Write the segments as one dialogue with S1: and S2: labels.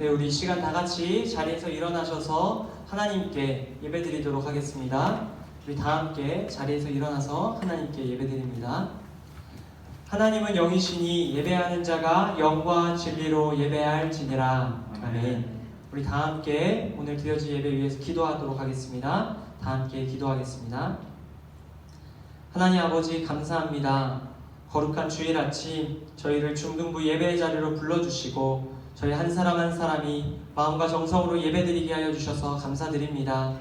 S1: 네, 우리 이 시간 다 같이 자리에서 일어나셔서 하나님께 예배드리도록 하겠습니다. 우리 다 함께 자리에서 일어나서 하나님께 예배드립니다. 하나님은 영이시니 예배하는 자가 영과 진리로 예배할지니라. 아멘. 우리 다 함께 오늘 드려질 예배 위해서 기도하도록 하겠습니다. 다 함께 기도하겠습니다. 하나님 아버지 감사합니다. 거룩한 주일 아침 저희를 중등부 예배의 자리로 불러주시고 저희 한 사람 한 사람이 마음과 정성으로 예배드리게 하여 주셔서 감사드립니다.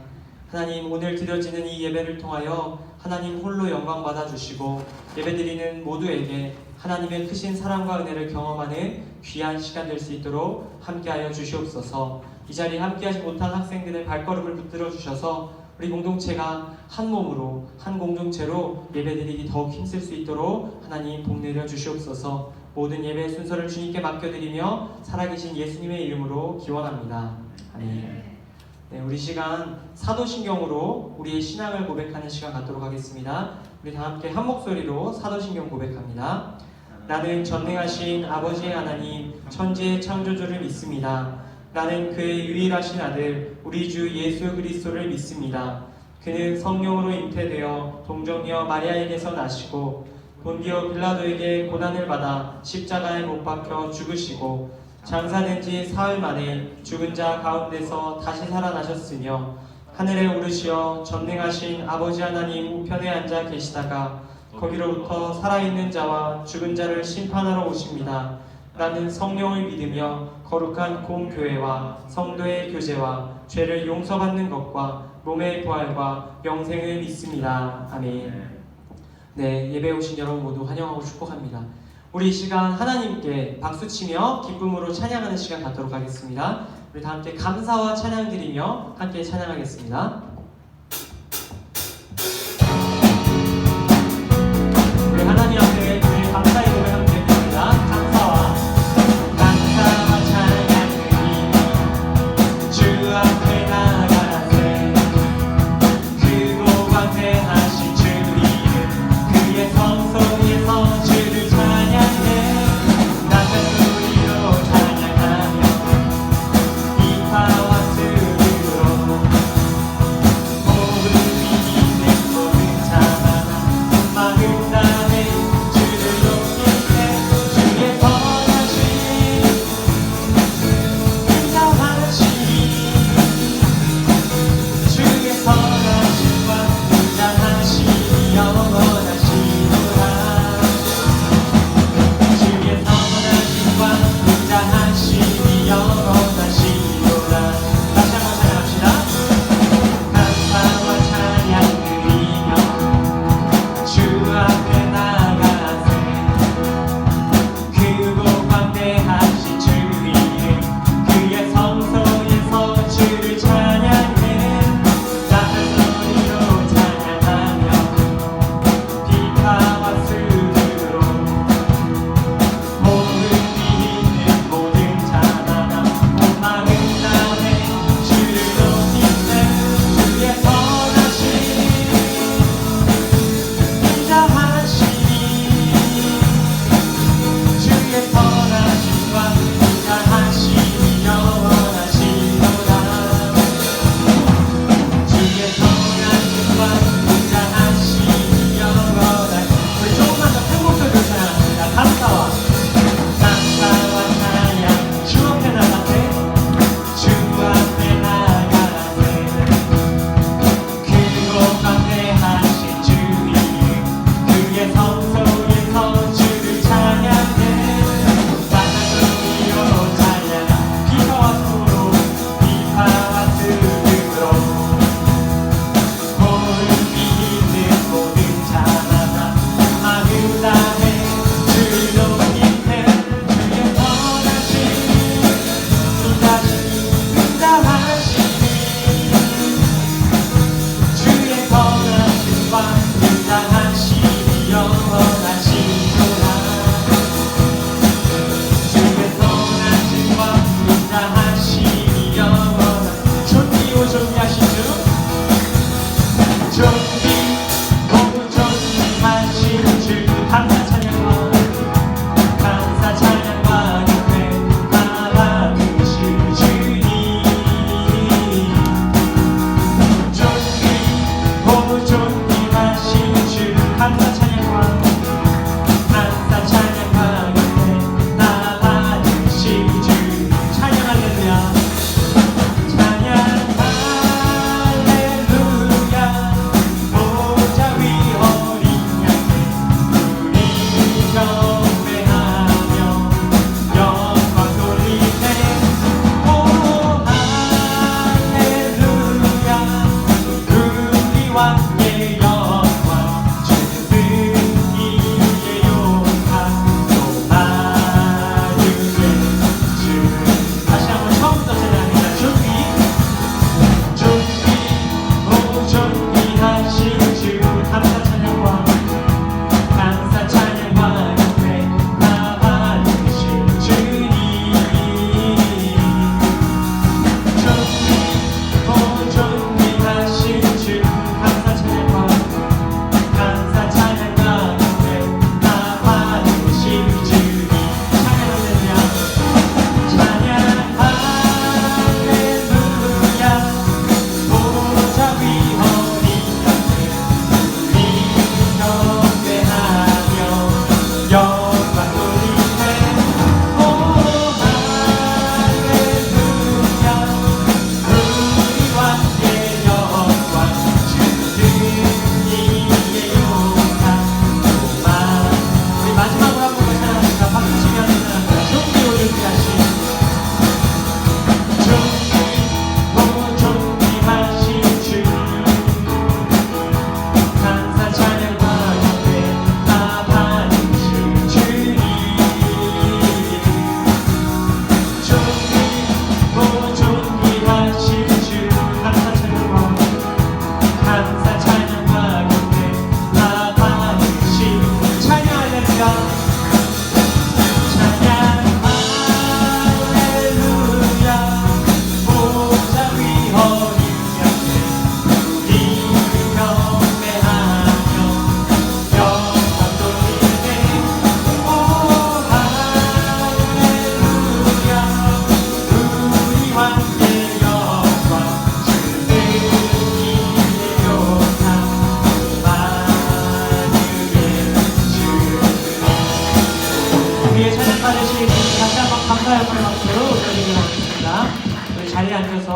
S1: 하나님, 오늘 드려지는 이 예배를 통하여 하나님 홀로 영광 받아주시고 예배드리는 모두에게 하나님의 크신 사랑과 은혜를 경험하는 귀한 시간 될 수 있도록 함께하여 주시옵소서. 이 자리에 함께하지 못한 학생들의 발걸음을 붙들어 주셔서 우리 공동체가 한 몸으로 한 공동체로 예배드리기 더욱 힘쓸 수 있도록 하나님 복 내려 주시옵소서. 모든 예배 순서를 주님께 맡겨드리며 살아계신 예수님의 이름으로 기원합니다. 아멘. 네, 우리 시간 사도신경으로 우리의 신앙을 고백하는 시간 갖도록 하겠습니다. 우리 다 함께 한 목소리로 사도신경 고백합니다. 나는 전능하신 아버지의 하나님 천지의 창조주를 믿습니다. 나는 그의 유일하신 아들 우리 주 예수 그리스도를 믿습니다. 그는 성령으로 잉태되어 동정녀 마리아에게서 나시고 본디오 빌라도에게 고난을 받아 십자가에 못 박혀 죽으시고 장사된 지 사흘 만에 죽은 자 가운데서 다시 살아나셨으며 하늘에 오르시어 전능하신 아버지 하나님 우편에 앉아 계시다가 거기로부터 살아있는 자와 죽은 자를 심판하러 오십니다. 나는 성령을 믿으며 거룩한 공교회와 성도의 교제와 죄를 용서받는 것과 몸의 부활과 영생을 믿습니다. 아멘. 네, 예배에 오신 여러분 모두 환영하고 축복합니다. 우리 이 시간 하나님께 박수치며 기쁨으로 찬양하는 시간 갖도록 하겠습니다. 우리 다 함께 감사와 찬양 드리며 함께 찬양하겠습니다. 우리 하나님 앞에 우리 감사의 노래 함께 드립니다. 감사와 찬양 드리며 주 앞에 나가세 크고 광대하신 주 이름 그의 성소에서 주를 찬양해 낮은 소리로 찬양하며 이파와 들으로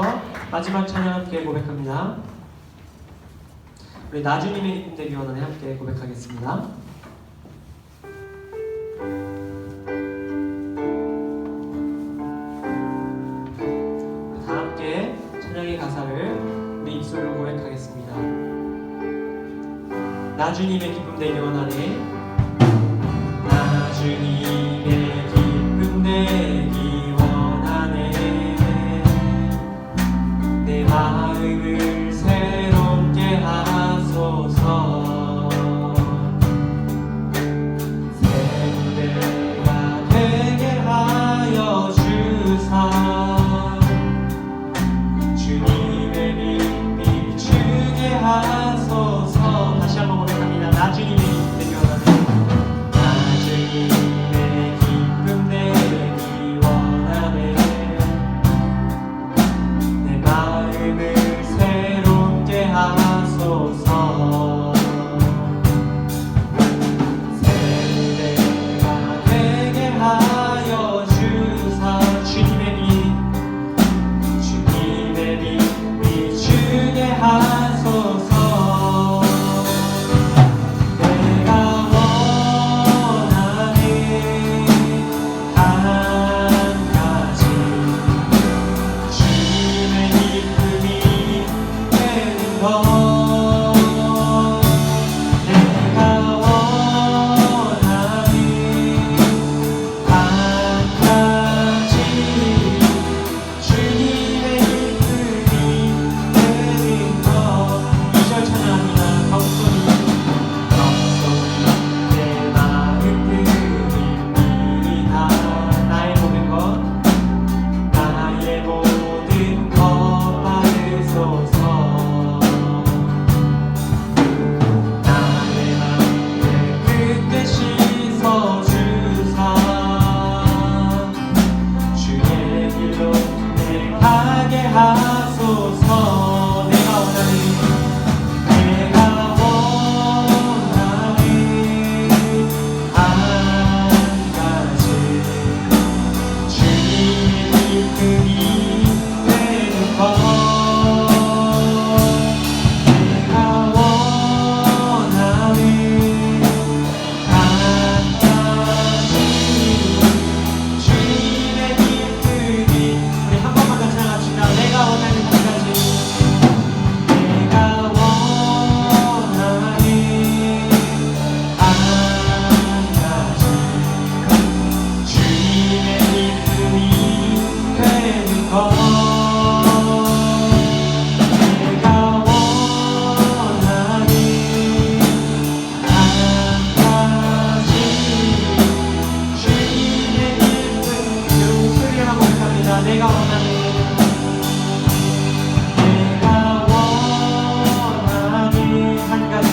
S1: 일어나셔서 마지막 찬양 함께 고백합니다. 우리 나주님의 기쁨 되기 원하네 함께 고백하겠습니다. 다 함께 찬양의 가사를 우리 입술로 고백하겠습니다. 나주님의 기쁨 되기 원하네. 나주님의 기쁨 되기 원하네. 내 마음을 새롭게 하소서. 새 무대가 되게 하여 주사. 주님의 빛 비추게 하소서. 다시 한번 고백합니다. 나주님의 기쁨 되기 원하네. 나주님의 기쁨 되기 원하네. 내 마음을 새롭게 하소서. 새 무대가 되게 하여 주사. 주님의 빛 비추게 하소서. 내가 원하네. 한 가지 주님의 기쁨이 되는 것. 내가 원하네. 한 가지 주님의 기쁨이 되는 것. 2절 찬양합니다. 겸손히 내 마음 드립니다. 나의 모든 것 받으소서. 나의 맘에 그때 씻어주사. 주의 길로 내 가게 하소서. 내가 원하네. 내가 원하네. 한 가지 주님의 기쁨이 되는 것. 내가 원하네. 한 가지 주님의 기쁨이. 우리 한 번만 더 찬양합시다. 내가 원하는 한 가지. 내가 원하네. 한 가지 주님의 기쁨이 되는 것. 내가 원하네. 한 가지 주님의 기쁨. 여러분 소리를 한번 합니다. 내가 원하네. 내가 원하네. 한 가지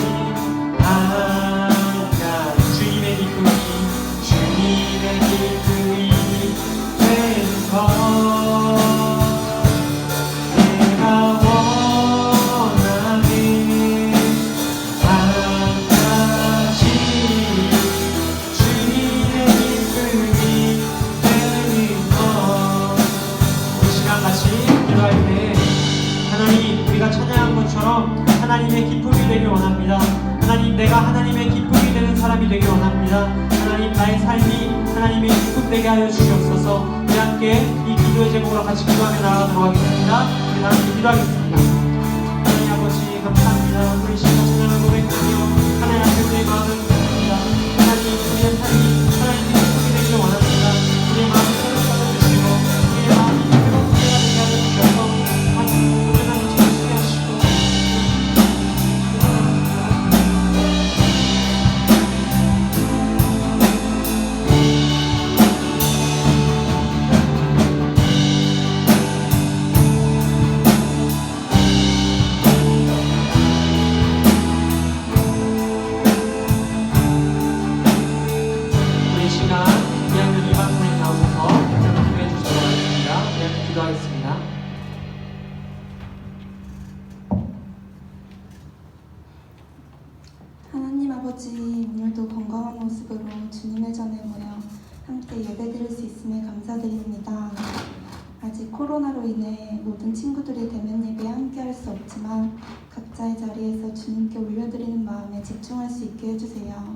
S1: 주님의 기쁨이 되는 것. 내가 원하네. 한 가지 주님의 기쁨이 되는 것. 이 시간 같이 기도할 때 하나님, 우리가 찬양한 것처럼 하나님의 기쁨이 되길 원합니다. 하나님, 내가 하나님의 기쁨이 되는 사람이 되길 원합니다. 하나님, 나의 삶이 하나님의 기쁨 되게 하여 주시옵소서. 우리 함께 이 기도의 제목으로 같이 기도하며 나아가도록 하겠습니다. 우리 다 함께 기도하겠습니다. 하나님 아버지 감사합니다. 우리 시간 찬양을 고백하며 하나님 앞에 우리의 마음을 드립니다. 하나님, 우리의 삶이 하나님의 기쁨이 되길 원합니다. 우리의 마음을 새롭게 하여 주시고 우리의 마음이 새로운 때가 되게 하여 주셔서 하나님 모든 하나님 지키게 하시고
S2: 아버지, 오늘도 건강한 모습으로 주님의 전에 모여 함께 예배드릴 수 있음에 감사드립니다. 아직 코로나로 인해 모든 친구들이 대면 예배에 함께할 수 없지만 각자의 자리에서 주님께 올려드리는 마음에 집중할 수 있게 해주세요.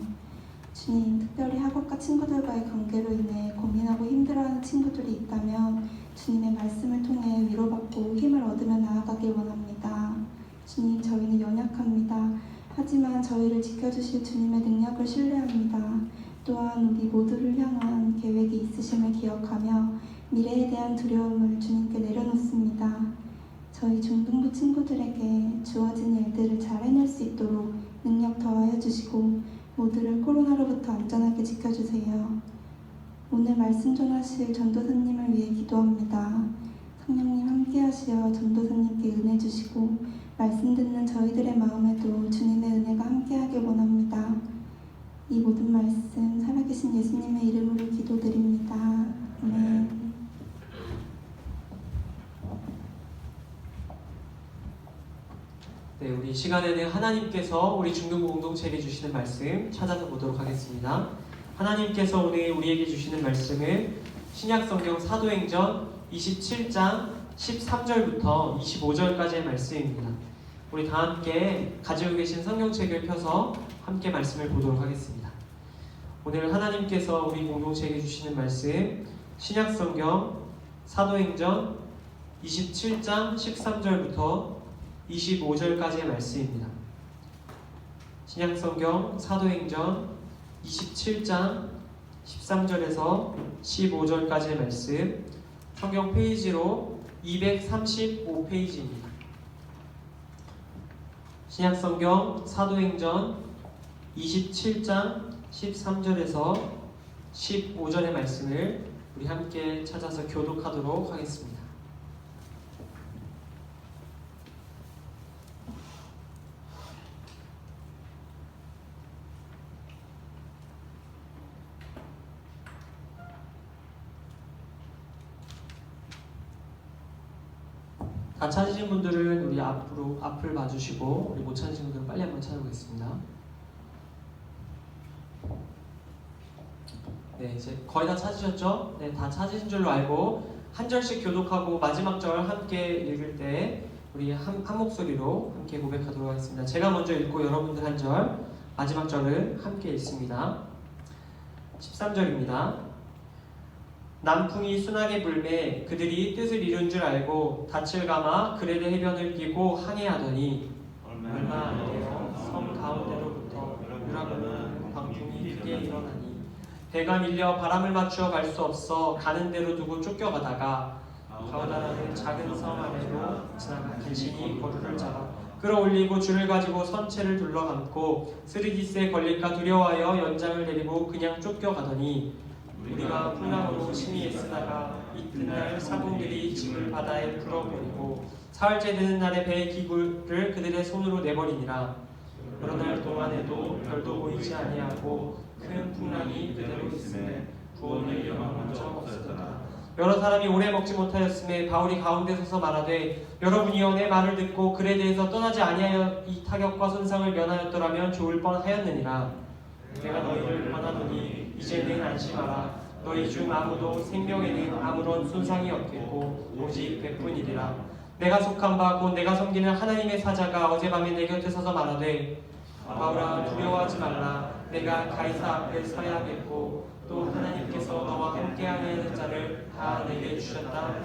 S2: 주님, 특별히 학업과 친구들과의 관계로 인해 고민하고 힘들어하는 친구들이 있다면 주님의 말씀을 통해 위로받고 힘을 얻으며 나아가길 원합니다. 주님, 저희는 연약합니다. 하지만 저희를 지켜주실 주님의 능력을 신뢰합니다. 또한 우리 모두를 향한 계획이 있으심을 기억하며 미래에 대한 두려움을 주님께 내려놓습니다. 저희 중등부 친구들에게 주어진 일들을 잘 해낼 수 있도록 능력 더하여 주시고 모두를 코로나로부터 안전하게 지켜주세요. 오늘 말씀 전하실 전도사님을 위해 기도합니다. 성령님 함께 하시어 전도사님께 은혜 주시고 말씀 듣는 저희들의 마음에도 주님의 은혜가 함께하길 원합니다. 이 모든 말씀 살아계신 예수님의 이름으로 기도드립니다. 아멘.
S1: 네, 우리 시간에는 하나님께서 우리 중등부 공동체에게 주시는 말씀 찾아서 보도록 하겠습니다. 하나님께서 오늘 우리에게 주시는 말씀은 신약성경 사도행전 27장 13절부터 25절까지의 말씀입니다. 우리 다 함께 가지고 계신 성경책을 펴서 함께 말씀을 보도록 하겠습니다. 오늘 하나님께서 우리 공동체에게 주시는 말씀 신약성경 사도행전 27장 13절부터 25절까지의 말씀입니다. 신약성경 사도행전 27장 13절에서 15절까지의 말씀, 성경 페이지로 235페이지입니다. 신약성경 사도행전 27장 13절에서 15절의 말씀을 우리 함께 찾아서 교독하도록 하겠습니다. 다 찾으신 분들은 우리 앞을 봐주시고, 우리 못 찾으신 분들은 빨리 한번 찾아보겠습니다. 네, 이제 거의 다 찾으셨죠? 네, 다 찾으신 줄로 알고 한 절씩 교독하고 마지막 절 함께 읽을 때 우리 한 목소리로 함께 고백하도록 하겠습니다. 제가 먼저 읽고 여러분들 한 절, 마지막 절을 함께 읽습니다. 13절입니다. 남풍이 순하게 불매 그들이 뜻을 이룬 줄 알고 닻을 감아 그레데 해변을 끼고 항해하더니 얼마 안 되어 섬 가운데로부터 유라굴은 광풍이 크게 일어나니 배가 밀려 바람을 맞추어 갈 수 없어 가는 대로 두고 쫓겨가다가 가우다라는 작은 섬 안으로 지나가 간신히 거루를 잡아 끌어올리고 줄을 가지고 선체를 둘러감고 스르기스에 걸릴까 두려워하여 연장을 내리고 그냥 쫓겨가더니 우리가 풍랑으로 심히 애쓰다가 이튿날 사공들이 짐을 바다에 풀어버리고 사흘째 되는 날에 배의 기구를 그들의 손으로 내버리니라. 여러 날 동안에도 별도 보이지 아니하고 큰 풍랑이 그대로 있음에 구원을 영함한 적 없었더라. 여러 사람이 오래 먹지 못하였음에 바울이 가운데 서서 말하되 여러분이여 내 말을 듣고 글에 대해서 떠나지 아니하여 이 타격과 손상을 면하였더라면 좋을 뻔하였느니라. 내가 너희를 권하노니 이제는 안심하라. 너희 중 아무도 생명에는 아무런 손상이 없겠고 오직 백뿐이리라. 내가 속한 바 곧 내가 섬기는 하나님의 사자가 어젯밤에 내 곁에 서서 말하되 바울아 두려워하지 말라. 내가 가이사 앞에 서야겠고 또 하나님께서 너와 함께하는 자를 다 내게 주셨다.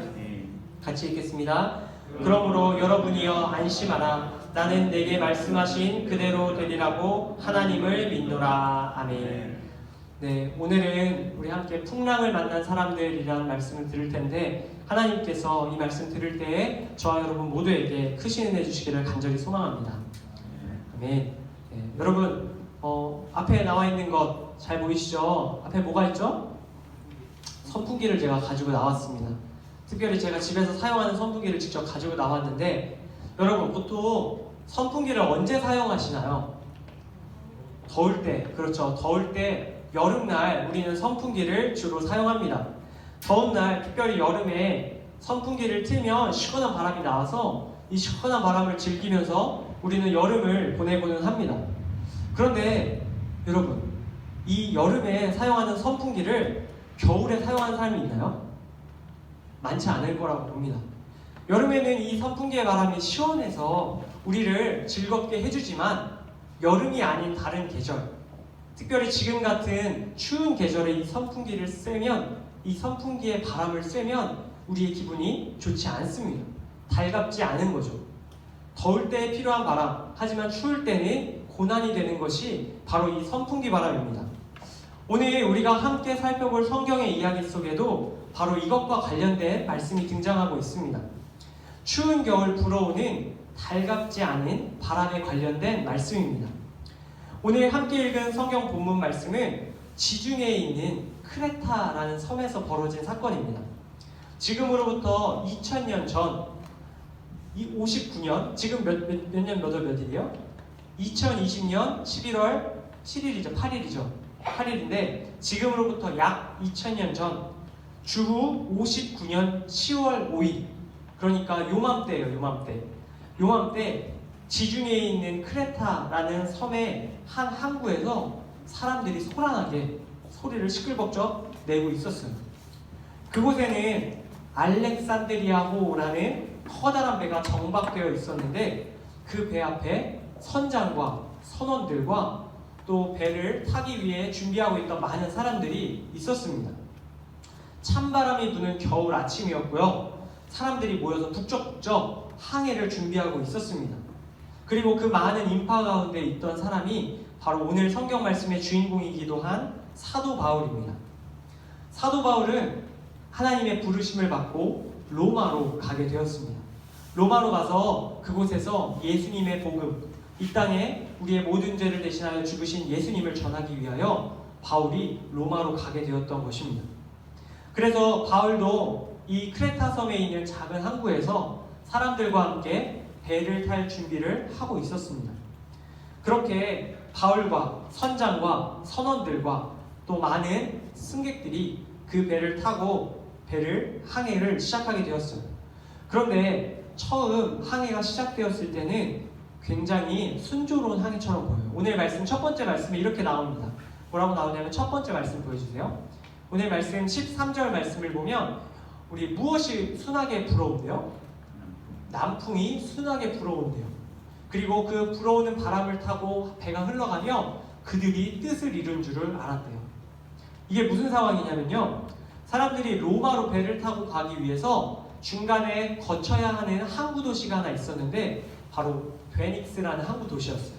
S1: 같이 읽겠습니다. 그러므로 여러분이여 안심하라. 나는 내게 말씀하신 그대로 되리라고 하나님을 믿노라. 아멘. 네, 오늘은 우리 함께 풍랑을 만난 사람들이라는 말씀을 들을 텐데 하나님께서 이 말씀 들을 때에 저와 여러분 모두에게 크신 은혜 주시기를 간절히 소망합니다. 아멘. 네, 여러분 앞에 나와 있는 것 잘 보이시죠? 앞에 뭐가 있죠? 선풍기를 제가 가지고 나왔습니다. 특별히 제가 집에서 사용하는 선풍기를 직접 가지고 나왔는데 여러분 보통 선풍기를 언제 사용하시나요? 더울 때, 그렇죠. 더울 때 여름날 우리는 선풍기를 주로 사용합니다. 더운 날, 특별히 여름에 선풍기를 틀면 시원한 바람이 나와서 이 시원한 바람을 즐기면서 우리는 여름을 보내고는 합니다. 그런데 여러분, 이 여름에 사용하는 선풍기를 겨울에 사용하는 사람이 있나요? 많지 않을 거라고 봅니다. 여름에는 이 선풍기의 바람이 시원해서 우리를 즐겁게 해주지만 여름이 아닌 다른 계절, 특별히 지금 같은 추운 계절에 이 선풍기를 쐬면, 이 선풍기의 바람을 쐬면 우리의 기분이 좋지 않습니다. 달갑지 않은 거죠. 더울 때에 필요한 바람, 하지만 추울 때는 고난이 되는 것이 바로 이 선풍기 바람입니다. 오늘 우리가 함께 살펴볼 성경의 이야기 속에도 바로 이것과 관련된 말씀이 등장하고 있습니다. 추운 겨울 불어오는 달갑지 않은 바람에 관련된 말씀입니다. 오늘 함께 읽은 성경 본문 말씀은 지중해에 있는 크레타라는 섬에서 벌어진 사건입니다. 지금으로부터 2000년 전, 59년, 지금 몇 년 몇 월 몇일이요? 2020년 11월 7일이죠. 8일인데 지금으로부터 약 2000년 전 주후 59년 10월 5일, 그러니까 요맘때예요. 요맘때 지중해에 있는 크레타라는 섬의 한 항구에서 사람들이 소란하게 소리를 시끌벅적 내고 있었어요. 그곳에는 알렉산드리아호라는 커다란 배가 정박되어 있었는데 그 배 앞에 선장과 선원들과 또 배를 타기 위해 준비하고 있던 많은 사람들이 있었습니다. 찬바람이 부는 겨울 아침이었고요. 사람들이 모여서 북적북적 항해를 준비하고 있었습니다. 그리고 그 많은 인파 가운데 있던 사람이 바로 오늘 성경 말씀의 주인공이기도 한 사도 바울입니다. 사도 바울은 하나님의 부르심을 받고 로마로 가게 되었습니다. 로마로 가서 그곳에서 예수님의 복음, 이 땅에 우리의 모든 죄를 대신하여 죽으신 예수님을 전하기 위하여 바울이 로마로 가게 되었던 것입니다. 그래서 바울도 이 크레타 섬에 있는 작은 항구에서 사람들과 함께 배를 탈 준비를 하고 있었습니다. 그렇게 바울과 선장과 선원들과 또 많은 승객들이 그 배를 타고 항해를 시작하게 되었어요. 그런데 처음 항해가 시작되었을 때는 굉장히 순조로운 항해처럼 보여요. 오늘 말씀 첫 번째 말씀에 이렇게 나옵니다. 뭐라고 나오냐면 첫 번째 말씀 보여주세요. 오늘 말씀 13절 말씀을 보면 우리 무엇이 순하게 불어온대요? 남풍이 순하게 불어온대요. 그리고 그 불어오는 바람을 타고 배가 흘러가며 그들이 뜻을 이룬 줄을 알았대요. 이게 무슨 상황이냐면요, 사람들이 로마로 배를 타고 가기 위해서 중간에 거쳐야 하는 항구 도시가 하나 있었는데 바로 베닉스라는 항구 도시였어요.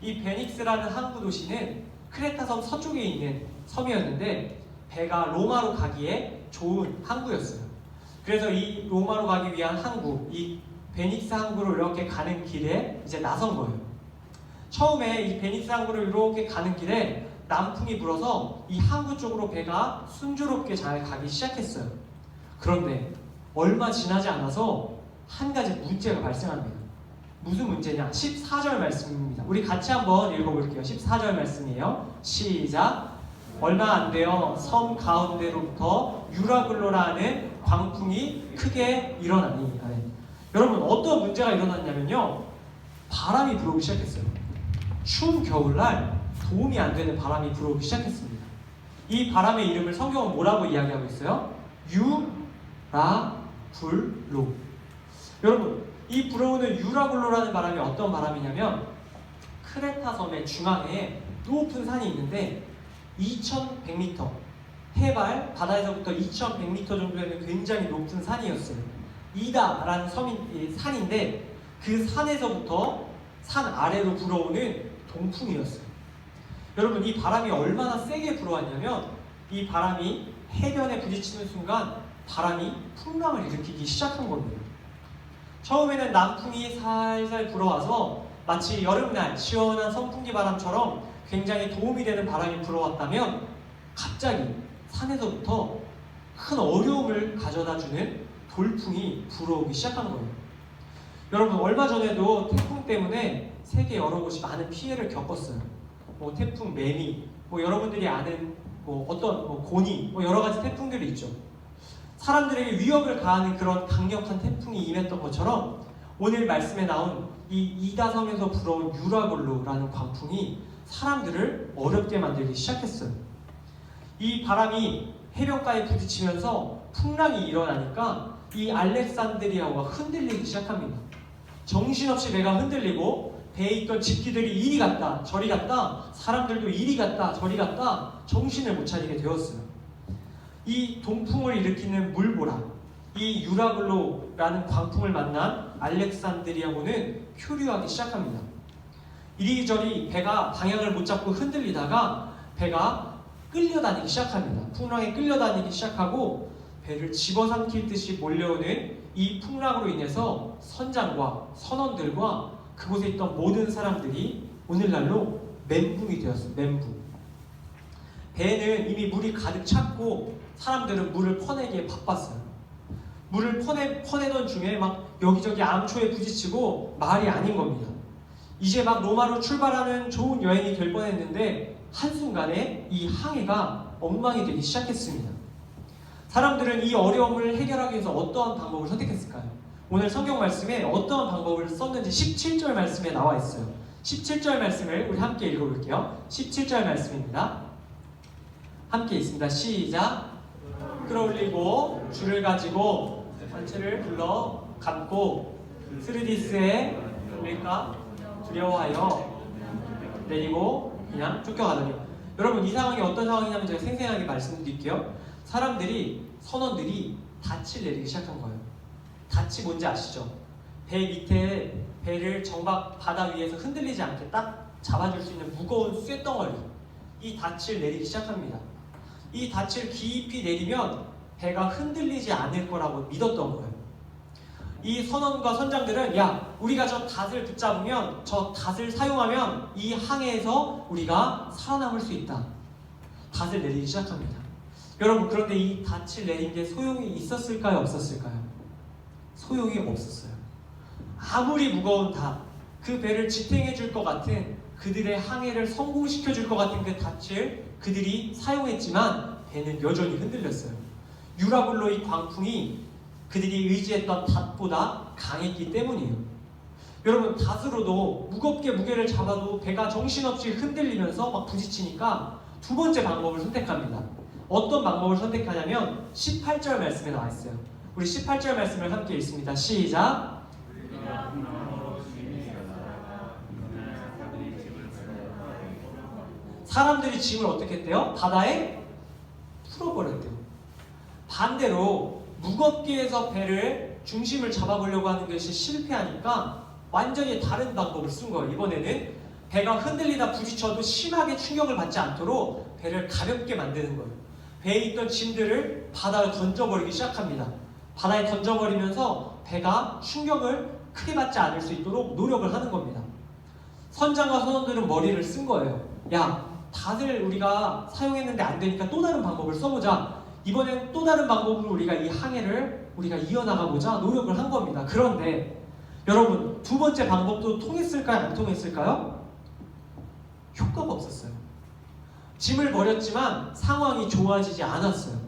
S1: 이 베닉스라는 항구 도시는 크레타 섬 서쪽에 있는 섬이었는데 배가 로마로 가기에 좋은 항구였어요. 그래서 이 로마로 가기 위한 항구, 이 베닉스 항구로 이렇게 가는 길에 이제 나선 거예요. 처음에 이 베닉스 항구를 이렇게 가는 길에 남풍이 불어서 이 항구 쪽으로 배가 순조롭게 잘 가기 시작했어요. 그런데 얼마 지나지 않아서 한 가지 문제가 발생합니다. 무슨 문제냐? 14절 말씀입니다. 우리 같이 한번 읽어볼게요. 14절 말씀이에요. 시작! 얼마 안 돼요. 섬 가운데로부터 유라굴로라는 광풍이 크게 일어나니. 여러분, 어떤 문제가 일어났냐면요, 바람이 불어오기 시작했어요. 추운 겨울날 도움이 안 되는 바람이 불어오기 시작했습니다. 이 바람의 이름을 성경은 뭐라고 이야기하고 있어요? 유라굴로. 여러분, 이 불어오는 유라굴로라는 바람이 어떤 바람이냐면 크레타 섬의 중앙에 높은 산이 있는데 2100m, 해발 바다에서부터 2100m 정도 되는 굉장히 높은 산이었어요. 이다라는 산인데 그 산에서부터 산 아래로 불어오는 동풍이었어요. 여러분, 이 바람이 얼마나 세게 불어왔냐면 이 바람이 해변에 부딪히는 순간 바람이 풍랑을 일으키기 시작한 겁니다. 처음에는 남풍이 살살 불어와서 마치 여름날 시원한 선풍기 바람처럼 굉장히 도움이 되는 바람이 불어왔다면 갑자기 산에서부터 큰 어려움을 가져다주는 돌풍이 불어오기 시작한 거예요. 여러분, 얼마 전에도 태풍 때문에 세계 여러 곳이 많은 피해를 겪었어요. 태풍 매미, 여러분들이 아는 어떤 고니, 여러 가지 태풍들이 있죠. 사람들에게 위협을 가하는 그런 강력한 태풍이 임했던 것처럼 오늘 말씀에 나온 이 이다섬에서 불어온 유라굴로라는 광풍이 사람들을 어렵게 만들기 시작했어요. 이 바람이 해변가에 부딪히면서 풍랑이 일어나니까 이 알렉산드리아호가 흔들리기 시작합니다. 정신없이 배가 흔들리고 배에 있던 집기들이 이리 갔다 저리 갔다, 사람들도 이리 갔다 저리 갔다 정신을 못 차리게 되었어요. 이 동풍을 일으키는 물보라, 이 유라글로라는 광풍을 만난 알렉산드리아호는 표류하기 시작합니다. 이리저리 배가 방향을 못 잡고 흔들리다가 배가 끌려다니기 시작합니다. 풍랑에 끌려다니기 시작하고 배를 집어삼킬 듯이 몰려오는 이 풍랑으로 인해서 선장과 선원들과 그곳에 있던 모든 사람들이 오늘날로 멘붕이 되었어요. 멘붕. 배에는 이미 물이 가득 찼고 사람들은 물을 퍼내기에 바빴어요. 물을 퍼내던 중에 막 여기저기 암초에 부딪히고 말이 아닌 겁니다. 이제 막 로마로 출발하는 좋은 여행이 될 뻔했는데 한순간에 이 항해가 엉망이 되기 시작했습니다. 사람들은 이 어려움을 해결하기 위해서 어떠한 방법을 선택했을까요? 오늘 성경 말씀에 어떠한 방법을 썼는지 17절 말씀에 나와 있어요. 17절 말씀을 우리 함께 읽어볼게요. 17절 말씀입니다. 함께 있습니다. 시작. 끌어올리고 줄을 가지고 전체를 불러 감고 스르디스에 올릴까 두려워하여 내리고 그냥 쫓겨가더니, 여러분 이 상황이 어떤 상황이냐면 제가 생생하게 말씀드릴게요. 선원들이 닻을 내리기 시작한 거예요. 닻이 뭔지 아시죠? 배 밑에 배를 정박 바다 위에서 흔들리지 않게 딱 잡아줄 수 있는 무거운 쇳덩어리, 이 닻을 내리기 시작합니다. 이 닻을 깊이 내리면 배가 흔들리지 않을 거라고 믿었던 거예요. 이 선원과 선장들은 야, 우리가 저 닷을 붙잡으면, 저 닷을 사용하면 이 항해에서 우리가 살아남을 수 있다. 닷을 내리기 시작합니다. 여러분, 그런데 이 닷을 내린 게 소용이 있었을까요? 없었을까요? 소용이 없었어요. 아무리 무거운 닷, 그 배를 지탱해 줄 것 같은, 그들의 항해를 성공시켜 줄 것 같은 그 닷을 그들이 사용했지만 배는 여전히 흔들렸어요. 유라굴로의 광풍이 그들이 의지했던 닷보다 강했기 때문이에요. 여러분, 닷으로도 무겁게 무게를 잡아도 배가 정신없이 흔들리면서 막 부딪히니까 두 번째 방법을 선택합니다. 어떤 방법을 선택하냐면 18절 말씀에 나와 있어요. 우리 18절 말씀을 함께 읽습니다. 시작. 사람들이 짐을 어떻게 했대요? 바다에 풀어버렸대요. 반대로 무겁게 해서 배를 중심을 잡아보려고 하는 것이 실패하니까 완전히 다른 방법을 쓴 거예요. 이번에는 배가 흔들리다 부딪혀도 심하게 충격을 받지 않도록 배를 가볍게 만드는 거예요. 배에 있던 짐들을 바다에 던져버리기 시작합니다. 바다에 던져버리면서 배가 충격을 크게 받지 않을 수 있도록 노력을 하는 겁니다. 선장과 선원들은 머리를 쓴 거예요. 야, 닷을 우리가 사용했는데 안 되니까 또 다른 방법을 써보자. 이번엔 또 다른 방법으로 우리가 이 항해를 우리가 이어나가보자 노력을 한 겁니다. 그런데 여러분, 두 번째 방법도 통했을까요? 안 통했을까요? 효과가 없었어요. 짐을 버렸지만 상황이 좋아지지 않았어요.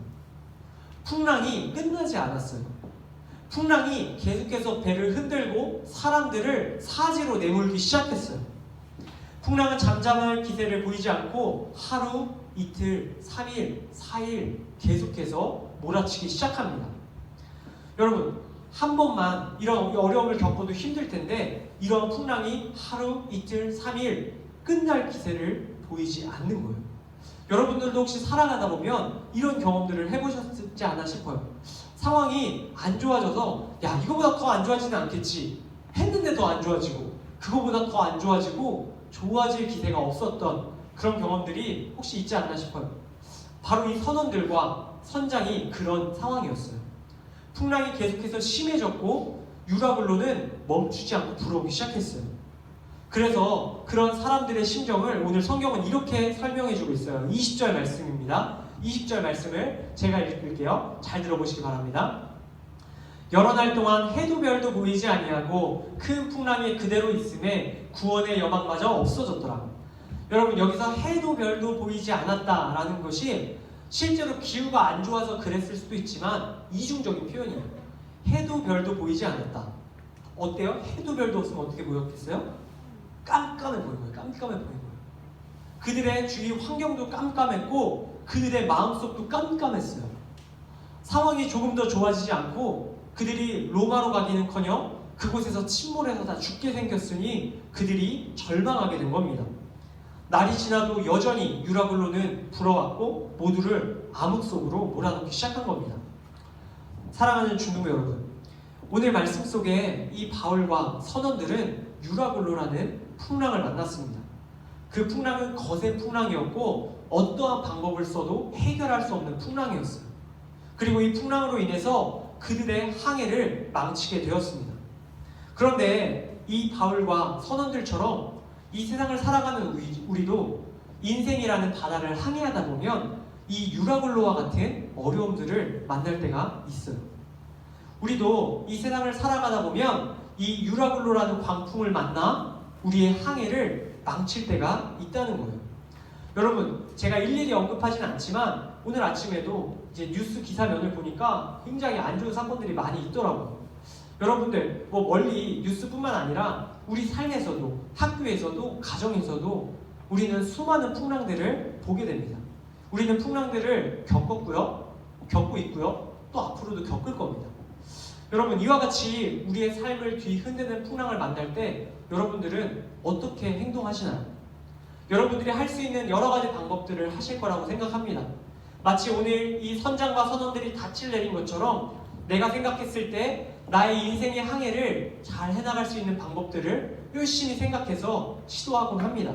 S1: 풍랑이 끝나지 않았어요. 풍랑이 계속해서 배를 흔들고 사람들을 사지로 내몰기 시작했어요. 풍랑은 잠잠할 기세를 보이지 않고 하루, 이틀, 3일, 4일 계속해서 몰아치기 시작합니다. 여러분, 한 번만 이런 어려움을 겪어도 힘들 텐데 이런 풍랑이 하루, 이틀, 3일 끝날 기세를 보이지 않는 거예요. 여러분들도 혹시 살아가다 보면 이런 경험들을 해보셨지 않나 싶어요. 상황이 안 좋아져서 야, 이거보다 더 안 좋아지진 않겠지 했는데 더 안 좋아지고, 그거보다 더 안 좋아지고 좋아질 기세가 없었던 그런 경험들이 혹시 있지 않나 싶어요. 바로 이 선원들과 선장이 그런 상황이었어요. 풍랑이 계속해서 심해졌고 유라굴로는 멈추지 않고 불어오기 시작했어요. 그래서 그런 사람들의 심정을 오늘 성경은 이렇게 설명해주고 있어요. 20절 말씀입니다. 20절 말씀을 제가 읽을게요. 잘 들어보시기 바랍니다. 여러 날 동안 해도 별도 보이지 아니하고 큰 풍랑이 그대로 있음에 구원의 여망마저 없어졌더라. 여러분, 여기서 해도 별도 보이지 않았다라는 것이 실제로 기후가 안 좋아서 그랬을 수도 있지만 이중적인 표현이에요. 해도 별도 보이지 않았다. 어때요? 해도 별도 없으면 어떻게 보였겠어요? 깜깜해 보이는 거예요. 깜깜해 보이는 거예요. 그들의 주위 환경도 깜깜했고 그들의 마음속도 깜깜했어요. 상황이 조금 더 좋아지지 않고 그들이 로마로 가기는커녕 그곳에서 침몰해서 다 죽게 생겼으니 그들이 절망하게 된 겁니다. 날이 지나도 여전히 유라굴로는 불어왔고 모두를 암흑 속으로 몰아넣기 시작한 겁니다. 사랑하는 중동 여러분, 오늘 말씀 속에 이 바울과 선원들은 유라굴로라는 풍랑을 만났습니다. 그 풍랑은 거센 풍랑이었고 어떠한 방법을 써도 해결할 수 없는 풍랑이었어요. 그리고 이 풍랑으로 인해서 그들의 항해를 망치게 되었습니다. 그런데 이 바울과 선원들처럼 이 세상을 살아가는 우리도 인생이라는 바다를 항해하다 보면 이 유라굴로와 같은 어려움들을 만날 때가 있어요. 우리도 이 세상을 살아가다 보면 이 유라굴로라는 광풍을 만나 우리의 항해를 망칠 때가 있다는 거예요. 여러분, 제가 일일이 언급하지는 않지만 오늘 아침에도 이제 뉴스 기사면을 보니까 굉장히 안 좋은 사건들이 많이 있더라고요. 여러분들 뭐 멀리 뉴스뿐만 아니라 우리 삶에서도, 학교에서도, 가정에서도 우리는 수많은 풍랑들을 보게 됩니다. 우리는 풍랑들을 겪었고요, 겪고 있고요, 또 앞으로도 겪을 겁니다. 여러분, 이와 같이 우리의 삶을 뒤흔드는 풍랑을 만날 때 여러분들은 어떻게 행동하시나요? 여러분들이 할 수 있는 여러 가지 방법들을 하실 거라고 생각합니다. 마치 오늘 이 선장과 선원들이 닻을 내린 것처럼 내가 생각했을 때 나의 인생의 항해를 잘 해나갈 수 있는 방법들을 열심히 생각해서 시도하곤 합니다.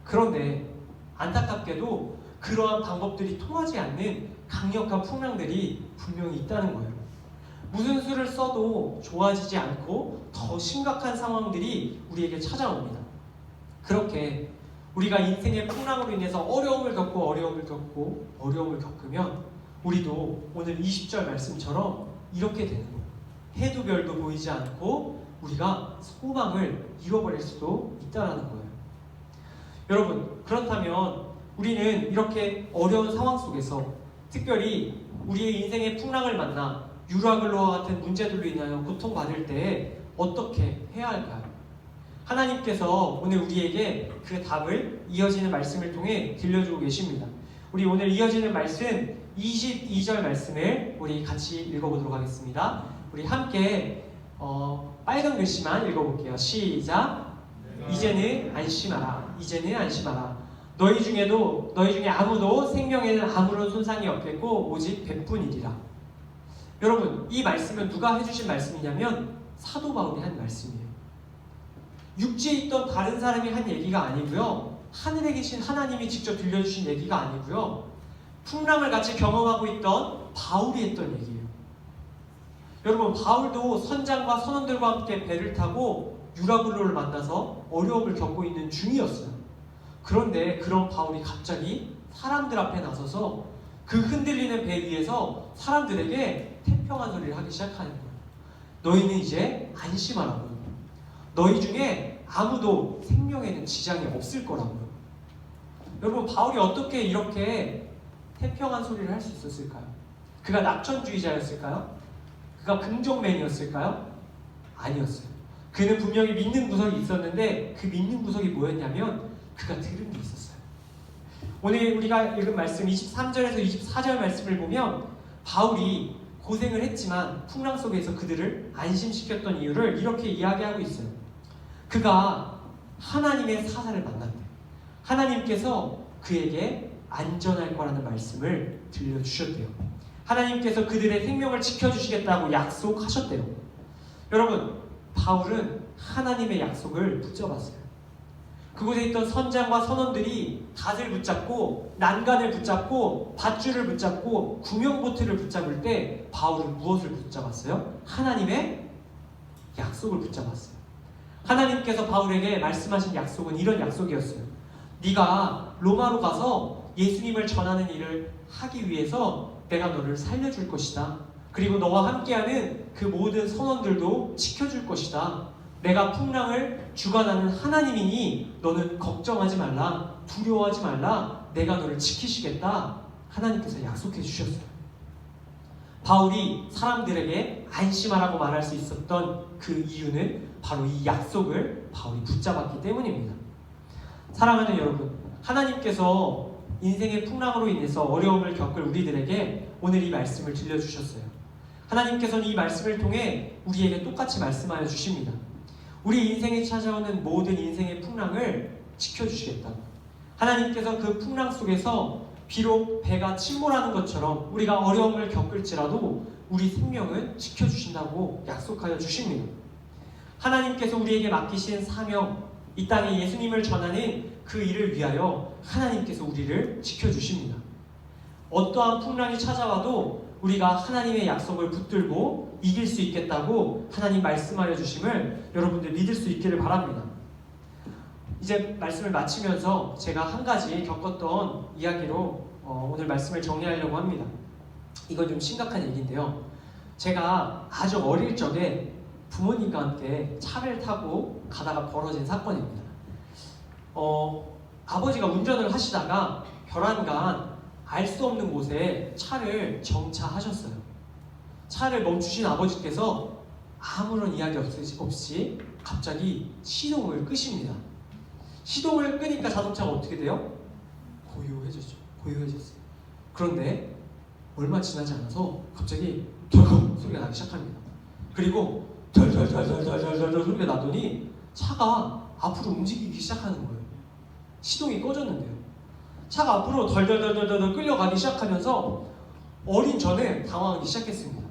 S1: 그런데 안타깝게도 그러한 방법들이 통하지 않는 강력한 풍랑들이 분명히 있다는 거예요. 무슨 수를 써도 좋아지지 않고 더 심각한 상황들이 우리에게 찾아옵니다. 그렇게 우리가 인생의 풍랑으로 인해서 어려움을 겪으면 우리도 오늘 20절 말씀처럼 이렇게 되는 거예요. 해도 별도 보이지 않고 우리가 소망을 잃어버릴 수도 있다는 거예요. 여러분, 그렇다면 우리는 이렇게 어려운 상황 속에서 특별히 우리의 인생의 풍랑을 만나 유라굴로와 같은 문제들로 인하여 고통받을 때 어떻게 해야 할까요? 하나님께서 오늘 우리에게 그 답을 이어지는 말씀을 통해 들려주고 계십니다. 우리 오늘 이어지는 말씀 22절 말씀을 우리 같이 읽어보도록 하겠습니다. 우리 함께 빨간 글씨만 읽어볼게요. 시작. 이제는 안심하라. 이제는 안심하라. 너희 중에 아무도 생명에는 아무런 손상이 없겠고 오직 백분이리라. 여러분, 이 말씀은 누가 해주신 말씀이냐면 사도 바울이 한 말씀이에요. 육지에 있던 다른 사람이 한 얘기가 아니고요, 하늘에 계신 하나님이 직접 들려주신 얘기가 아니고요, 풍랑을 같이 경험하고 있던 바울이 했던 얘기예요. 여러분, 바울도 선장과 선원들과 함께 배를 타고 유라굴로를 만나서 어려움을 겪고 있는 중이었어요. 그런데 그런 바울이 갑자기 사람들 앞에 나서서 그 흔들리는 배 위에서 사람들에게 태평한 소리를 하기 시작하는 거예요. 너희는 이제 안심하라고요. 너희 중에 아무도 생명에는 지장이 없을 거라고요. 여러분, 바울이 어떻게 이렇게 태평한 소리를 할 수 있었을까요? 그가 낙천주의자였을까요? 그가 긍정맨이었을까요? 아니었어요. 그는 분명히 믿는 구석이 있었는데 그 믿는 구석이 뭐였냐면 그가 들은 게 있었어요. 오늘 우리가 읽은 말씀 23절에서 24절 말씀을 보면 바울이 고생을 했지만 풍랑 속에서 그들을 안심시켰던 이유를 이렇게 이야기하고 있어요. 그가 하나님의 사사를 만났대요. 하나님께서 그에게 안전할 거라는 말씀을 들려주셨대요. 하나님께서 그들의 생명을 지켜주시겠다고 약속하셨대요. 여러분, 바울은 하나님의 약속을 붙잡았어요. 그곳에 있던 선장과 선원들이 닷을 붙잡고 난간을 붙잡고 밧줄을 붙잡고 구명보트를 붙잡을 때 바울은 무엇을 붙잡았어요? 하나님의 약속을 붙잡았어요. 하나님께서 바울에게 말씀하신 약속은 이런 약속이었어요. 네가 로마로 가서 예수님을 전하는 일을 하기 위해서 내가 너를 살려줄 것이다. 그리고 너와 함께하는 그 모든 선원들도 지켜줄 것이다. 내가 풍랑을 주관하는 하나님이니 너는 걱정하지 말라. 두려워하지 말라. 내가 너를 지키시겠다. 하나님께서 약속해 주셨어요. 바울이 사람들에게 안심하라고 말할 수 있었던 그 이유는 바로 이 약속을 바울이 붙잡았기 때문입니다. 사랑하는 여러분, 하나님께서 인생의 풍랑으로 인해서 어려움을 겪을 우리들에게 오늘 이 말씀을 들려주셨어요. 하나님께서는 이 말씀을 통해 우리에게 똑같이 말씀하여 주십니다. 우리 인생에 찾아오는 모든 인생의 풍랑을 지켜주시겠다고. 하나님께서 그 풍랑 속에서 비록 배가 침몰하는 것처럼 우리가 어려움을 겪을지라도 우리 생명은 지켜주신다고 약속하여 주십니다. 하나님께서 우리에게 맡기신 사명, 이 땅에 예수님을 전하는 그 일을 위하여 하나님께서 우리를 지켜주십니다. 어떠한 풍랑이 찾아와도 우리가 하나님의 약속을 붙들고 이길 수 있겠다고 하나님 말씀하여 주심을 여러분들 믿을 수 있기를 바랍니다. 이제 말씀을 마치면서 제가 한 가지 겪었던 이야기로 오늘 말씀을 정리하려고 합니다. 이건 좀 심각한 얘기인데요. 제가 아주 어릴 적에 부모님과 함께 차를 타고 가다가 벌어진 사건입니다. 아버지가 운전을 하시다가 별안간 알 수 없는 곳에 차를 정차하셨어요. 차를 멈추신 아버지께서 아무런 이야기 없이 갑자기 시동을 끄십니다. 시동을 끄니까 자동차가 어떻게 돼요? 고요해졌어요. 그런데 얼마 지나지 않아서 갑자기 덜컥 소리가 나기 시작합니다. 그리고 덜덜덜덜덜덜 소리가 나더니 차가 앞으로 움직이기 시작하는 거예요. 시동이 꺼졌는데요. 차가 앞으로 덜덜덜덜 끌려가기 시작하면서 어린 저는 당황하기 시작했습니다.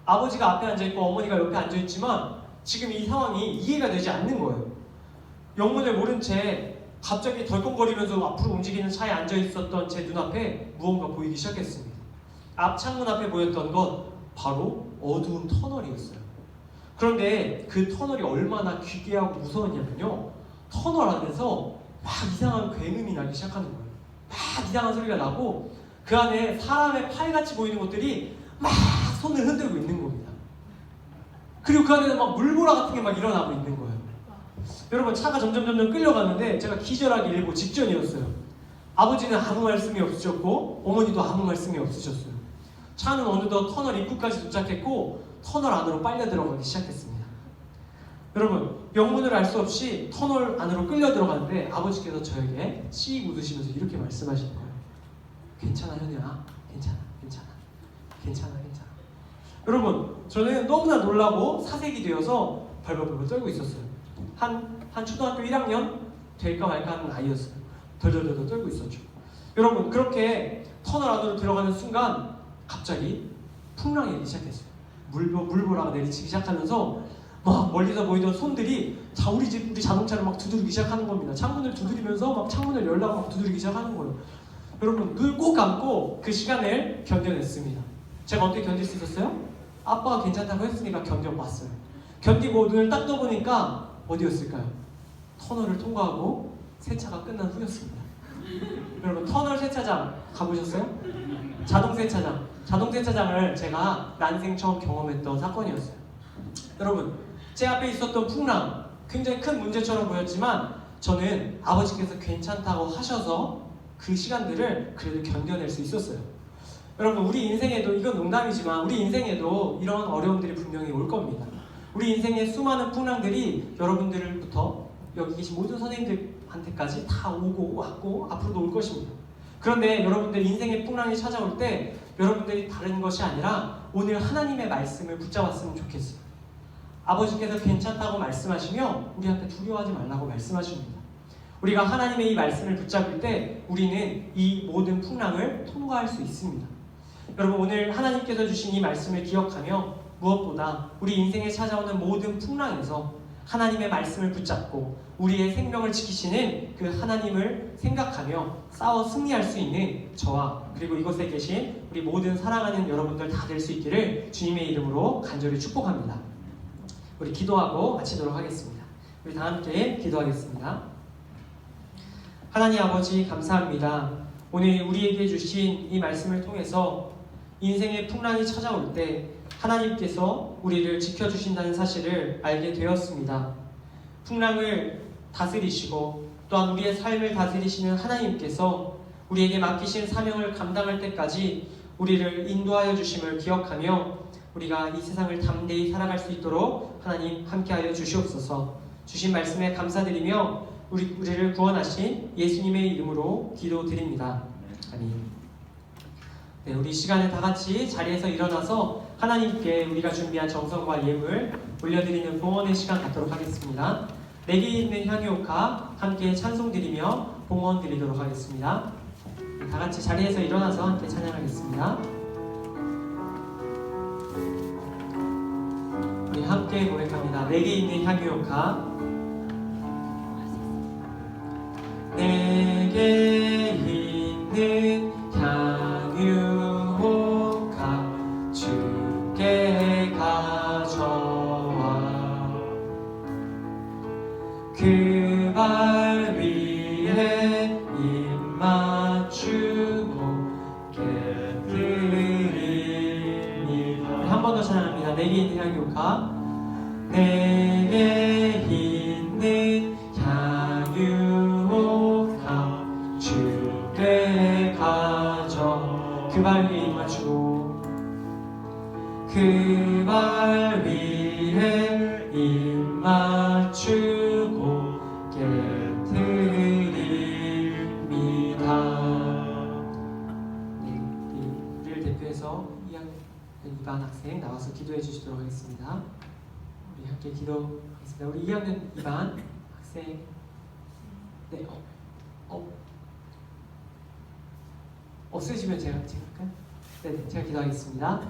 S1: 아버지가 앞에 앉아있고 어머니가 옆에 앉아있지만 지금 이 상황이 이해가 되지 않는 거예요. 영문을 모른 채 갑자기 덜컹거리면서 앞으로 움직이는 차에 앉아있었던 제 눈앞에 무언가 보이기 시작했습니다. 앞 창문 앞에 보였던 것 바로 어두운 터널이었어요. 그런데 그 터널이 얼마나 기괴하고 무서웠냐면요, 터널 안에서 막 이상한 굉음이 나기 시작하는 거예요. 막 이상한 소리가 나고 그 안에 사람의 팔같이 보이는 것들이 막 손을 흔들고 있는 겁니다. 그리고 그 안에는 막 물보라 같은 게 막 일어나고 있는 거예요. 여러분, 차가 점점 끌려가는데 제가 기절하기 일보 직전이었어요. 아버지는 아무 말씀이 없으셨고 어머니도 아무 말씀이 없으셨어요. 차는 어느덧 터널 입구까지 도착했고 터널 안으로 빨려 들어가기 시작했습니다. 여러분, 영문을 알 수 없이 터널 안으로 끌려 들어가는데 아버지께서 저에게 씩 웃으시면서 이렇게 말씀하시는 거예요. 괜찮아 현우야, 괜찮아. 여러분, 저는 너무나 놀라고 사색이 되어서 벌벌 떨고 있었어요. 한 초등학교 1학년 될까 말까 하는 아이였어요. 덜덜덜 떨고 있었죠. 여러분, 그렇게 터널 안으로 들어가는 순간 갑자기 풍랑이 일기 시작했어요. 물보라가 내리치기 시작하면서 막 멀리서 보이던 손들이 우리 자동차를 막 두드리기 시작하는 겁니다. 창문을 두드리면서 막 창문을 열라고 막 두드리기 시작하는 거예요. 여러분, 눈을 꼭 감고 그 시간을 견뎌냈습니다. 제가 어떻게 견딜 수 있었어요? 아빠가 괜찮다고 했으니까 견뎌봤어요. 견디고 눈을 딱 떠보니까 어디였을까요? 터널을 통과하고 세차가 끝난 후였습니다. 여러분, 터널 세차장 가보셨어요? 자동세차장을 제가 난생 처음 경험했던 사건이었어요. 여러분, 제 앞에 있었던 풍랑, 굉장히 큰 문제처럼 보였지만 저는 아버지께서 괜찮다고 하셔서 그 시간들을 그래도 견뎌낼 수 있었어요. 여러분, 우리 인생에도, 이건 농담이지만 우리 인생에도 이런 어려움들이 분명히 올 겁니다. 우리 인생의 수많은 풍랑들이 여러분들부터 여기 계신 모든 선생님들한테까지 다 오고 왔고 앞으로도 올 것입니다. 그런데 여러분들 인생의 풍랑이 찾아올 때 여러분들이 다른 것이 아니라 오늘 하나님의 말씀을 붙잡았으면 좋겠어요. 아버지께서 괜찮다고 말씀하시며 우리한테 두려워하지 말라고 말씀하십니다. 우리가 하나님의 이 말씀을 붙잡을 때 우리는 이 모든 풍랑을 통과할 수 있습니다. 여러분, 오늘 하나님께서 주신 이 말씀을 기억하며 무엇보다 우리 인생에 찾아오는 모든 풍랑에서 하나님의 말씀을 붙잡고 우리의 생명을 지키시는 그 하나님을 생각하며 싸워 승리할 수 있는 저와 그리고 이곳에 계신 우리 모든 사랑하는 여러분들 다 될 수 있기를 주님의 이름으로 간절히 축복합니다. 우리 기도하고 마치도록 하겠습니다. 우리 다 함께 기도하겠습니다. 하나님 아버지, 감사합니다. 오늘 우리에게 주신 이 말씀을 통해서 인생의 풍랑이 찾아올 때 하나님께서 우리를 지켜주신다는 사실을 알게 되었습니다. 풍랑을 다스리시고 또한 우리의 삶을 다스리시는 하나님께서 우리에게 맡기신 사명을 감당할 때까지 우리를 인도하여 주심을 기억하며 우리가 이 세상을 담대히 살아갈 수 있도록 하나님 함께하여 주시옵소서. 주신 말씀에 감사드리며 우리를 구원하신 예수님의 이름으로 기도드립니다. 아멘. 네, 우리 시간에 다 같이 자리에서 일어나서 하나님께 우리가 준비한 정성과 예물 올려드리는 봉헌의 시간 갖도록 하겠습니다. 내게 있는 향유옥화 함께 찬송드리며 봉헌 드리도록 하겠습니다. 다 같이 자리에서 일어나서 함께 찬양하겠습니다. 우리 함께 고백합니다. 내게 있는 향유옥화. 내게 있는 향유옥화 주께 가져와 그 발 위에 입 맞추고 깨뜨리니 한 번 더 찬양합니다. 내게 있는 향유옥화 내게 있는 향유옥화 주께 가져 그 발 위에 입 맞추고 그 발 위에 입 맞추고 깨뜨립니다. 네, 우리를 대표해서 2학년 2반 학생 나와서 기도해 주시도록 하겠습니다. 우리 함께 기도하겠습니다. 우리 2학년 2반 학생 네, 없으시면 제가 할까요? 네, 제가 기도하겠습니다.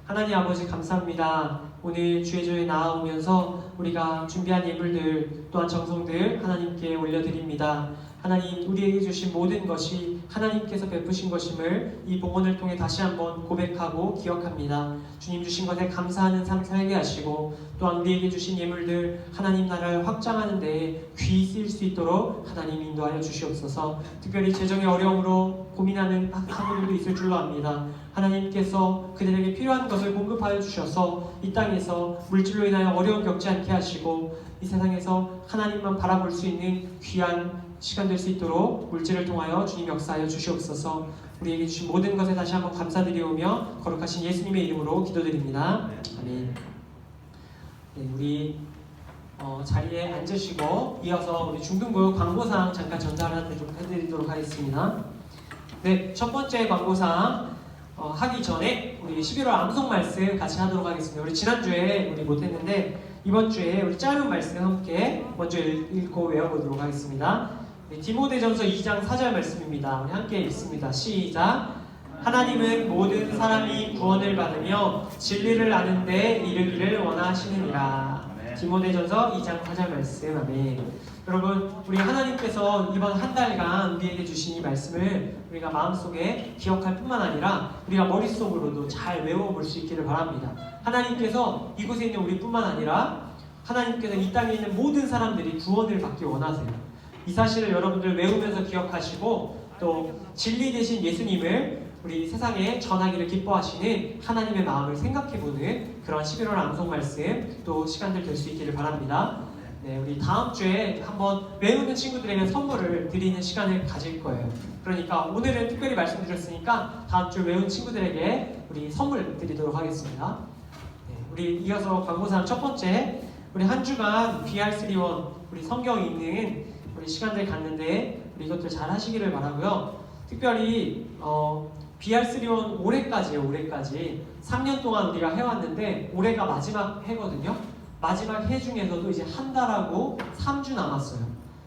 S1: 하나님 아버지 감사합니다. 오늘 주의 조에 나아오면서 우리가 준비한 예물들 또한 정성들 하나님께 올려드립니다. 하나님 우리에게 주신 모든 것이 하나님께서 베푸신 것임을 이 봉헌을 통해 다시 한번 고백하고 기억합니다. 주님 주신 것에 감사하는 삶 살게 하시고 또한 우리에게 주신 예물들 하나님 나라를 확장하는 데에 귀히 쓰일 수 있도록 하나님 인도하여 주시옵소서. 특별히 재정의 어려움으로 고민하는 학부모들도 있을 줄로 압니다. 하나님께서 그들에게 필요한 것을 공급하여 주셔서 이 땅에서 물질로 인하여 어려움 겪지 않게 하시고 이 세상에서 하나님만 바라볼 수 있는 귀한 시간 될 수 있도록 물질을 통하여 주님 역사하여 주시옵소서. 우리에게 주신 모든 것에 다시 한번 감사드리오며 거룩하신 예수님의 이름으로 기도드립니다. 아멘. 네, 우리 자리에 앉으시고 이어서 우리 중등부 광고사항 잠깐 전달을 해드리도록 하겠습니다. 네, 첫 번째 광고사항 하기 전에 우리 11월 암송 말씀 같이 하도록 하겠습니다. 우리 지난주에 우리 못했는데 이번 주에 우리 짧은 말씀 함께 먼저 읽고 외워보도록 하겠습니다. 디모데전서 2장 4절 말씀입니다. 우리 함께 읽습니다. 시작. 하나님은 모든 사람이 구원을 받으며 진리를 아는 데 이르기를 원하시느니라. 디모데전서 2장 4절 말씀. 아멘. 여러분, 우리 하나님께서 이번 한 달간 우리에게 주신 이 말씀을 우리가 마음속에 기억할 뿐만 아니라 우리가 머릿속으로도 잘 외워볼 수 있기를 바랍니다. 하나님께서 이곳에 있는 우리뿐만 아니라 하나님께서 이 땅에 있는 모든 사람들이 구원을 받기 원하세요. 이 사실을 여러분들 외우면서 기억하시고 또 진리 되신 예수님을 우리 세상에 전하기를 기뻐하시는 하나님의 마음을 생각해보는 그런 11월 암송 말씀 또 시간들 될 수 있기를 바랍니다. 네, 우리 다음 주에 한번 외우는 친구들에게 선물을 드리는 시간을 가질 거예요. 그러니까 오늘은 특별히 말씀드렸으니까 다음 주 외운 친구들에게 우리 선물 드리도록 하겠습니다. 네, 우리 이어서 광고사항 첫 번째, 우리 한 주간 BR3원 우리 성경 읽는 우리 시간들 갔는데 우리 이것들 잘 하시기를 바라고요. 특별히 BR3원 올해까지예요. 올해까지 3년 동안 우리가 해왔는데 올해가 마지막 해거든요. 마지막 해 중에서도 이제 한 달하고 3주 남았어요.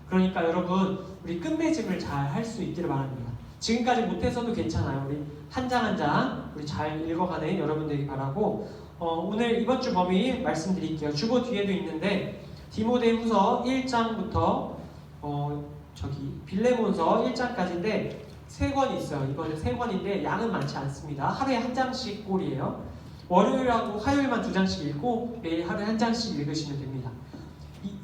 S1: 그러니까 여러분 우리 끝맺음을 잘 할 수 있기를 바랍니다. 지금까지 못해서도 괜찮아요. 우리 한 장 한 장 우리 잘 읽어가는 여러분들이 바라고 오늘 이번 주 범위 말씀드릴게요. 주보 뒤에도 있는데 디모데후서 1장부터 빌레몬서 1장까지인데 3권이 있어요. 이번에 3권인데 양은 많지 않습니다. 하루에 한 장씩 꼴이에요. 월요일하고 화요일만 2장씩 읽고 매일 하루에 한 장씩 읽으시면 됩니다.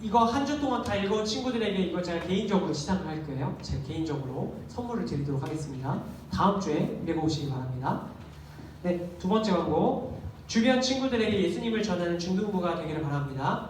S1: 이거 한 주 동안 다 읽어온 친구들에게 이거 제가 개인적으로 시상을 할 거예요. 제가 개인적으로 선물을 드리도록 하겠습니다. 다음 주에 읽어보시기 바랍니다. 네, 두 번째 광고. 주변 친구들에게 예수님을 전하는 중등부가 되기를 바랍니다.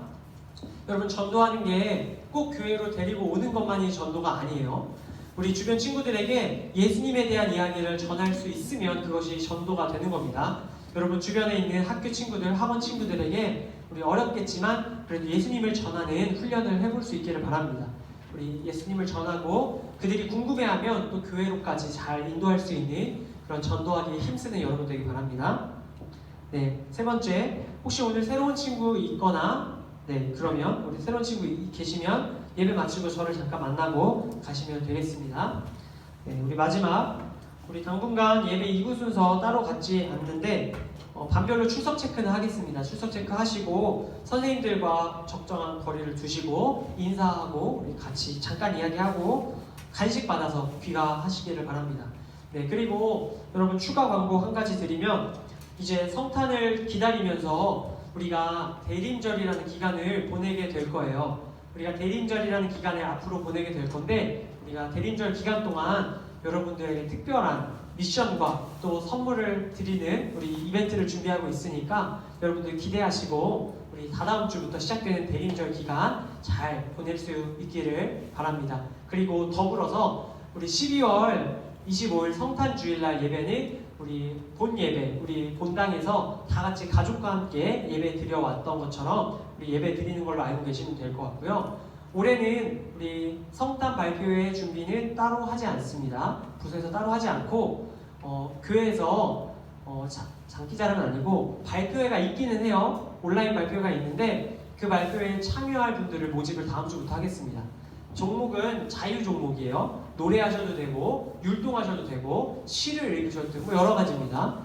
S1: 여러분 전도하는 게 꼭 교회로 데리고 오는 것만이 전도가 아니에요. 우리 주변 친구들에게 예수님에 대한 이야기를 전할 수 있으면 그것이 전도가 되는 겁니다. 여러분 주변에 있는 학교 친구들, 학원 친구들에게 우리 어렵겠지만 그래도 예수님을 전하는 훈련을 해볼 수 있기를 바랍니다. 우리 예수님을 전하고 그들이 궁금해하면 또 교회로까지 잘 인도할 수 있는 그런 전도하기에 힘쓰는 여러분 되기 바랍니다. 네, 세 번째, 혹시 오늘 새로운 친구 있거나 그러면 우리 새로운 친구 계시면 예배 마치고 저를 잠깐 만나고 가시면 되겠습니다. 네, 우리 마지막, 우리 당분간 예배 2부 순서 따로 갖지 않는데 반별로 출석 체크는 하겠습니다. 출석 체크 하시고 선생님들과 적정한 거리를 두시고 인사하고 우리 같이 잠깐 이야기하고 간식 받아서 귀가하시기를 바랍니다. 네, 그리고 여러분 추가 광고 한 가지 드리면 이제 성탄을 기다리면서 우리가 대림절이라는 기간을 보내게 될 거예요. 우리가 대림절이라는 기간을 앞으로 보내게 될 건데 우리가 대림절 기간 동안 여러분들에게 특별한 미션과 또 선물을 드리는 우리 이벤트를 준비하고 있으니까 여러분들 기대하시고 우리 다다음 주부터 시작되는 대림절 기간 잘 보낼 수 있기를 바랍니다. 그리고 더불어서 우리 12월 25일 성탄주일날 예배는 우리 본 예배, 우리 본당에서 다 같이 가족과 함께 예배 드려왔던 것처럼 우리 예배 드리는 걸로 알고 계시면 될 것 같고요. 올해는 우리 성탄 발표회 준비는 따로 하지 않습니다. 부서에서 따로 하지 않고 교회에서 장기자랑은 아니고 발표회가 있기는 해요. 온라인 발표회가 있는데 그 발표회에 참여할 분들을 모집을 다음 주부터 하겠습니다. 종목은 자유 종목이에요. 노래하셔도 되고 율동하셔도 되고 시를 읽으셔도 되고 여러 가지입니다.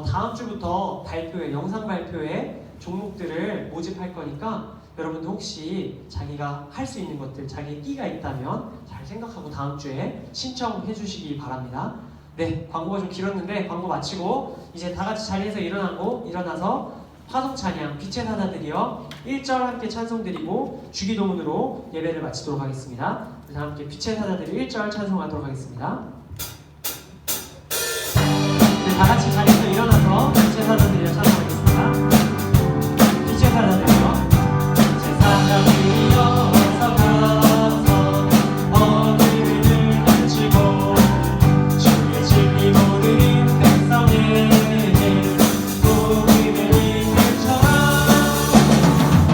S1: 다음 주부터 발표회, 영상 발표회 종목들을 모집할 거니까 여러분들 혹시 자기가 할 수 있는 것들, 자기의 끼가 있다면 잘 생각하고 다음 주에 신청해 주시기 바랍니다. 네, 광고가 좀 길었는데 광고 마치고 이제 다 같이 자리에서 일어나서 화성 찬양, 빛의 사자들이여 1절 함께 찬송드리고 주기도문으로 예배를 마치도록 하겠습니다. 다 함께 빛의 사자들이 1절 찬송하도록 하겠습니다. 네, 다 같이 자리에서 일어나서 빛의 사자들이여 찬송하겠습니다. 빛의 사자들이여 사자들이여 어서 가서 어둠을 감추고 주의 진리 모르는 백성에게 복음을 이끌쳐라.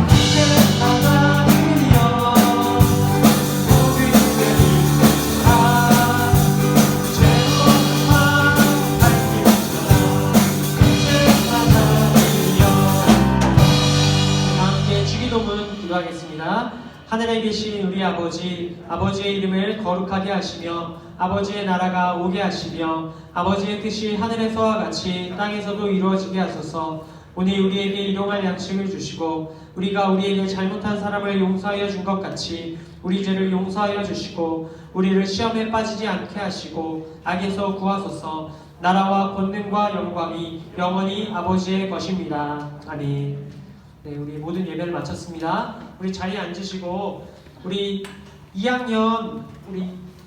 S1: 빛의 사자들이여 복음을 이끌쳐라. 죄로만 밝히쳐라. 빛의 사자들이여. 함께 주기도문 기도하겠습니다. 하늘에 계신 우리 아버지, 아버지의 이름을 거룩하게 하시며 아버지의 나라가 오게 하시며 아버지의 뜻이 하늘에서와 같이 땅에서도 이루어지게 하소서. 오늘 우리에게 일용할 양식을 주시고 우리가 우리에게 잘못한 사람을 용서하여 준 것 같이 우리 죄를 용서하여 주시고 우리를 시험에 빠지지 않게 하시고 악에서 구하소서. 나라와 권능과 영광이 영원히 아버지의 것입니다. 아멘. 네, 우리 모든 예배를 마쳤습니다. 우리 자리에 앉으시고 우리 1학년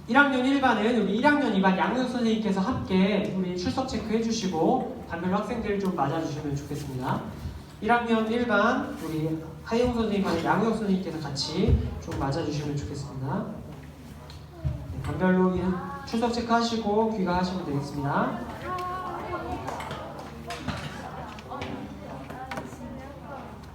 S1: 1반은 우리 1학년 2반 양육 선생님께서 함께 우리 출석 체크 해주시고 반별로 학생들 좀 맞아주시면 좋겠습니다. 1학년 1반 우리 하영 선생님과 양육 선생님께서 같이 좀 맞아주시면 좋겠습니다. 네, 반별로 출석 체크 하시고 귀가하시면 되겠습니다.